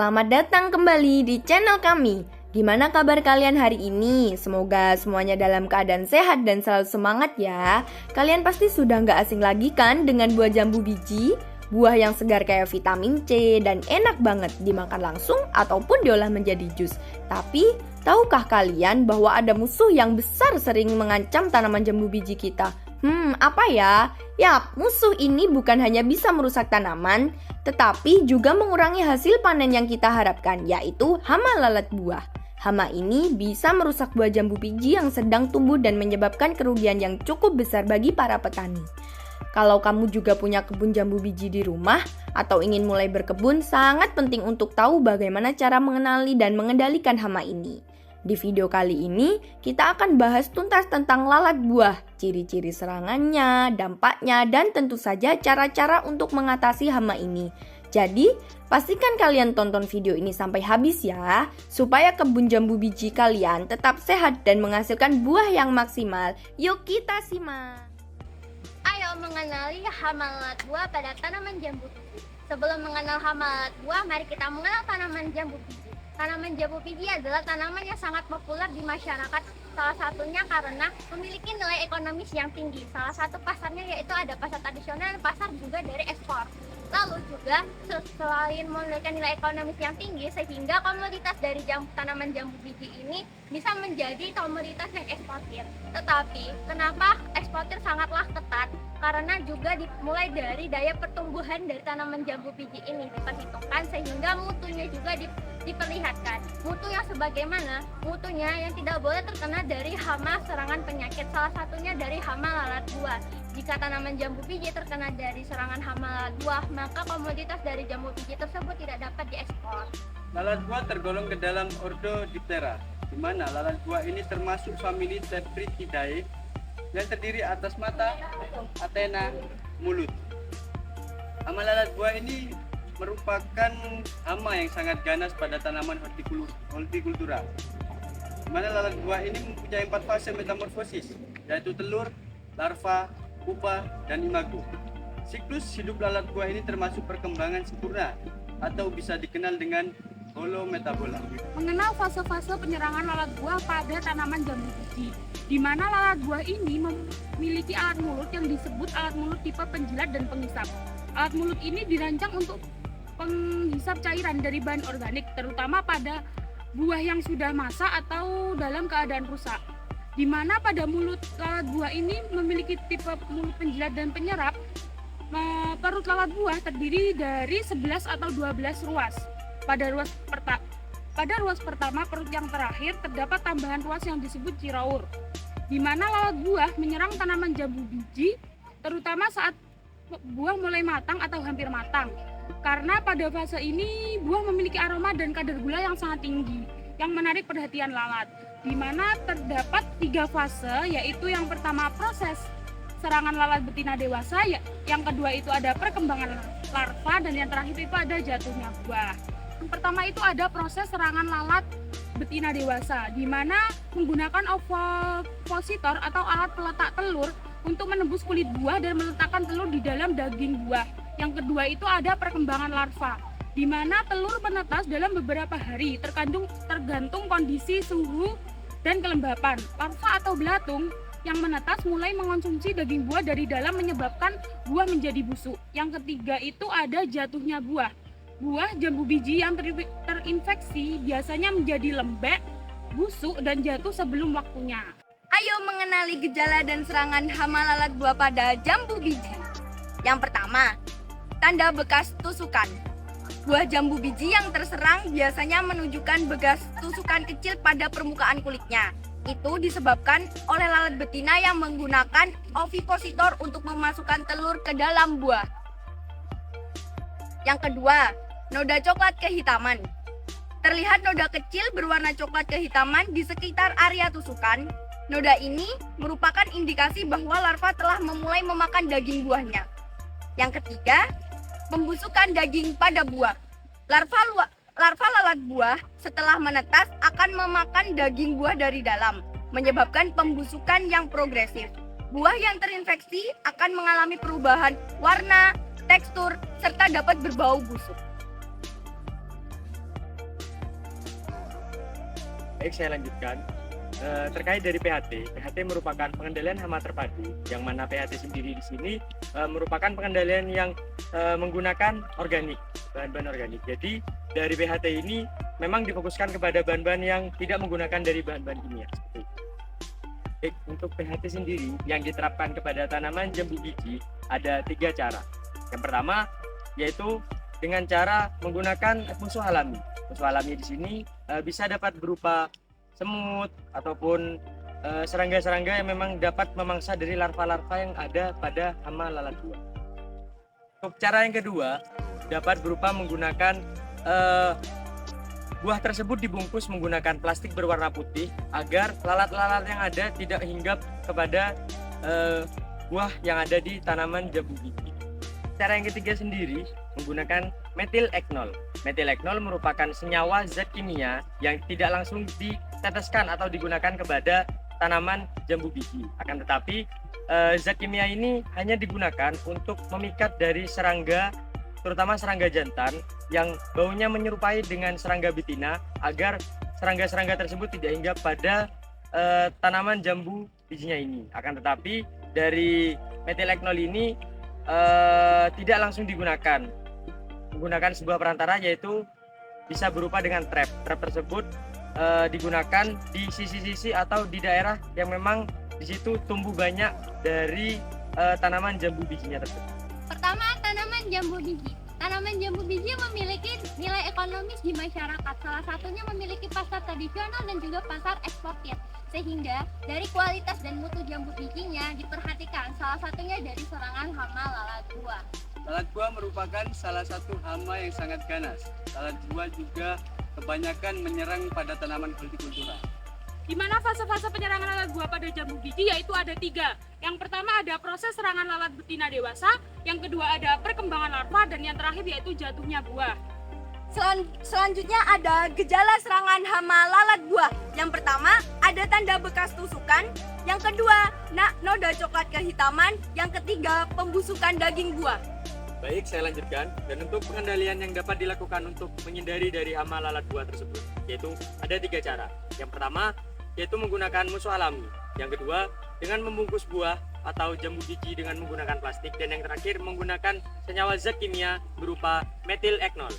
Selamat datang kembali di channel kami. Gimana kabar kalian hari ini? Semoga semuanya dalam keadaan sehat dan selalu semangat ya. Kalian pasti sudah nggak asing lagi kan dengan buah jambu biji? Buah yang segar kayak vitamin C dan enak banget dimakan langsung ataupun diolah menjadi jus. Tapi, tahukah kalian bahwa ada musuh yang besar sering mengancam tanaman jambu biji kita? Apa ya? Yap, musuh ini bukan hanya bisa merusak tanaman, tetapi juga mengurangi hasil panen yang kita harapkan, yaitu hama lalat buah. Hama ini bisa merusak buah jambu biji yang sedang tumbuh dan menyebabkan kerugian yang cukup besar bagi para petani. Kalau kamu juga punya kebun jambu biji di rumah atau ingin mulai berkebun, sangat penting untuk tahu bagaimana cara mengenali dan mengendalikan hama ini. Di video kali ini, kita akan bahas tuntas tentang lalat buah, ciri-ciri serangannya, dampaknya, dan tentu saja cara-cara untuk mengatasi hama ini. Jadi, pastikan kalian tonton video ini sampai habis ya, supaya kebun jambu biji kalian tetap sehat dan menghasilkan buah yang maksimal. Yuk kita simak! Ayo mengenali hama lalat buah pada tanaman jambu biji. Sebelum mengenal hama lalat buah, mari kita mengenal tanaman jambu biji. Tanaman jambu biji adalah tanaman yang sangat populer di masyarakat, salah satunya karena memiliki nilai ekonomis yang tinggi. Salah satu pasarnya yaitu ada pasar tradisional dan pasar juga dari ekspor. Lalu juga selain memiliki nilai ekonomis yang tinggi, sehingga komoditas dari tanaman jambu biji ini bisa menjadi komoditas yang eksportir. Tetapi kenapa eksportir sangatlah ketat? Karena juga dimulai dari daya pertumbuhan dari tanaman jambu biji ini diperhitungkan, sehingga mutunya juga diperlihatkan. Mutu yang sebagaimana? Mutunya yang tidak boleh terkena dari hama serangan penyakit, salah satunya dari hama lalat buah. Jika tanaman jambu biji terkena dari serangan hama lalat buah, maka komoditas dari jambu biji tersebut tidak dapat diekspor. Lalat buah tergolong ke dalam ordo Diptera, di mana lalat buah ini termasuk famili Tephrididae yang terdiri atas mata, antena, mulut. Hama lalat buah ini merupakan hama yang sangat ganas pada tanaman hortikultura, di mana lalat buah ini mempunyai 4 fase metamorfosis, yaitu telur, larva, pupa, dan imago. Siklus hidup lalat buah ini termasuk perkembangan sempurna atau bisa dikenal dengan holometabola. Mengenal fase-fase penyerangan lalat buah pada tanaman jambu biji, di mana lalat buah ini memiliki alat mulut yang disebut alat mulut tipe penjilat dan penghisap. Alat mulut ini dirancang untuk penghisap cairan dari bahan organik, terutama pada buah yang sudah masak atau dalam keadaan rusak. Di mana pada mulut lalat buah ini memiliki tipe mulut penjilat dan penyerap. Perut lalat buah terdiri dari 11 atau 12 ruas. Pada ruas pertama, perut yang terakhir, terdapat tambahan ruas yang disebut ciraur, di mana lalat buah menyerang tanaman jambu biji, terutama saat buah mulai matang atau hampir matang. Karena pada fase ini, buah memiliki aroma dan kadar gula yang sangat tinggi, yang menarik perhatian lalat. Di mana terdapat 3 fase, yaitu yang pertama proses serangan lalat betina dewasa, yang kedua itu ada perkembangan larva, dan yang terakhir itu ada jatuhnya buah. Yang pertama itu ada proses serangan lalat betina dewasa, di mana menggunakan ovopositor atau alat peletak telur untuk menembus kulit buah dan meletakkan telur di dalam daging buah. Yang kedua itu ada perkembangan larva, di mana telur menetas dalam beberapa hari tergantung kondisi suhu dan kelembapan. Larva atau belatung yang menetas mulai mengonsumsi daging buah dari dalam, menyebabkan buah menjadi busuk. Yang ketiga itu ada jatuhnya buah. Buah jambu biji yang terinfeksi biasanya menjadi lembek, busuk, dan jatuh sebelum waktunya. Ayo mengenali gejala dan serangan hama lalat buah pada jambu biji. Yang pertama, tanda bekas tusukan. Buah jambu biji yang terserang biasanya menunjukkan bekas tusukan kecil pada permukaan kulitnya. Itu disebabkan oleh lalat betina yang menggunakan ovipositor untuk memasukkan telur ke dalam buah. Yang kedua, noda coklat kehitaman. Terlihat noda kecil berwarna coklat kehitaman di sekitar area tusukan. Noda ini merupakan indikasi bahwa larva telah memulai memakan daging buahnya. Yang ketiga, pembusukan daging pada buah. Larva lalat buah setelah menetas akan memakan daging buah dari dalam, menyebabkan pembusukan yang progresif. Buah yang terinfeksi akan mengalami perubahan warna, tekstur, serta dapat berbau busuk. Baik, saya lanjutkan. Terkait dari PHT, PHT merupakan pengendalian hama terpadu, yang mana PHT sendiri di sini merupakan pengendalian yang menggunakan organik, bahan-bahan organik. Jadi dari PHT ini memang difokuskan kepada bahan-bahan yang tidak menggunakan dari bahan-bahan kimia. Seperti itu. Baik, untuk PHT sendiri yang diterapkan kepada tanaman jambu biji ada 3 cara. Yang pertama yaitu dengan cara menggunakan musuh alami. Musuh alami di sini bisa dapat berupa semut ataupun serangga-serangga yang memang dapat memangsa dari larva-larva yang ada pada hama lalat buah. Untuk cara yang kedua dapat berupa menggunakan buah tersebut dibungkus menggunakan plastik berwarna putih agar lalat-lalat yang ada tidak hinggap kepada buah yang ada di tanaman jambu biji. Cara yang ketiga sendiri menggunakan metil eknol. Metil eknol merupakan senyawa zat kimia yang tidak langsung diteteskan atau digunakan kepada tanaman jambu biji. Akan tetapi zat kimia ini hanya digunakan untuk memikat dari serangga, terutama serangga jantan yang baunya menyerupai dengan serangga betina agar serangga-serangga tersebut tidak hinggap pada tanaman jambu bijinya ini. Akan tetapi dari metil eknol ini tidak langsung digunakan, menggunakan sebuah perantara yaitu bisa berupa dengan trap. Trap tersebut digunakan di sisi-sisi atau di daerah yang memang di situ tumbuh banyak dari tanaman jambu bijinya tersebut. Pertama, tanaman jambu biji. Tanaman jambu biji memiliki nilai ekonomis di masyarakat. Salah satunya memiliki pasar tradisional dan juga pasar eksportir. Sehingga dari kualitas dan mutu jambu bijinya diperhatikan. Salah satunya dari serangan hama lalat buah. Lalat buah merupakan salah satu hama yang sangat ganas. Lalat buah juga kebanyakan menyerang pada tanaman hortikultura. Di mana fase-fase penyerangan lalat buah pada jambu biji yaitu ada 3. Yang pertama ada proses serangan lalat betina dewasa, yang kedua ada perkembangan larva, dan yang terakhir yaitu jatuhnya buah. Selanjutnya ada gejala serangan hama lalat buah. Yang pertama, ada tanda bekas tusukan. Yang kedua, noda coklat kehitaman. Yang ketiga, pembusukan daging buah. Baik, saya lanjutkan. Dan untuk pengendalian yang dapat dilakukan untuk menghindari dari hama lalat buah tersebut, yaitu ada 3 cara. Yang pertama, yaitu menggunakan musuh alami. Yang kedua, dengan membungkus buah atau jambu biji dengan menggunakan plastik. Dan yang terakhir, menggunakan senyawa zat kimia berupa metil eknol.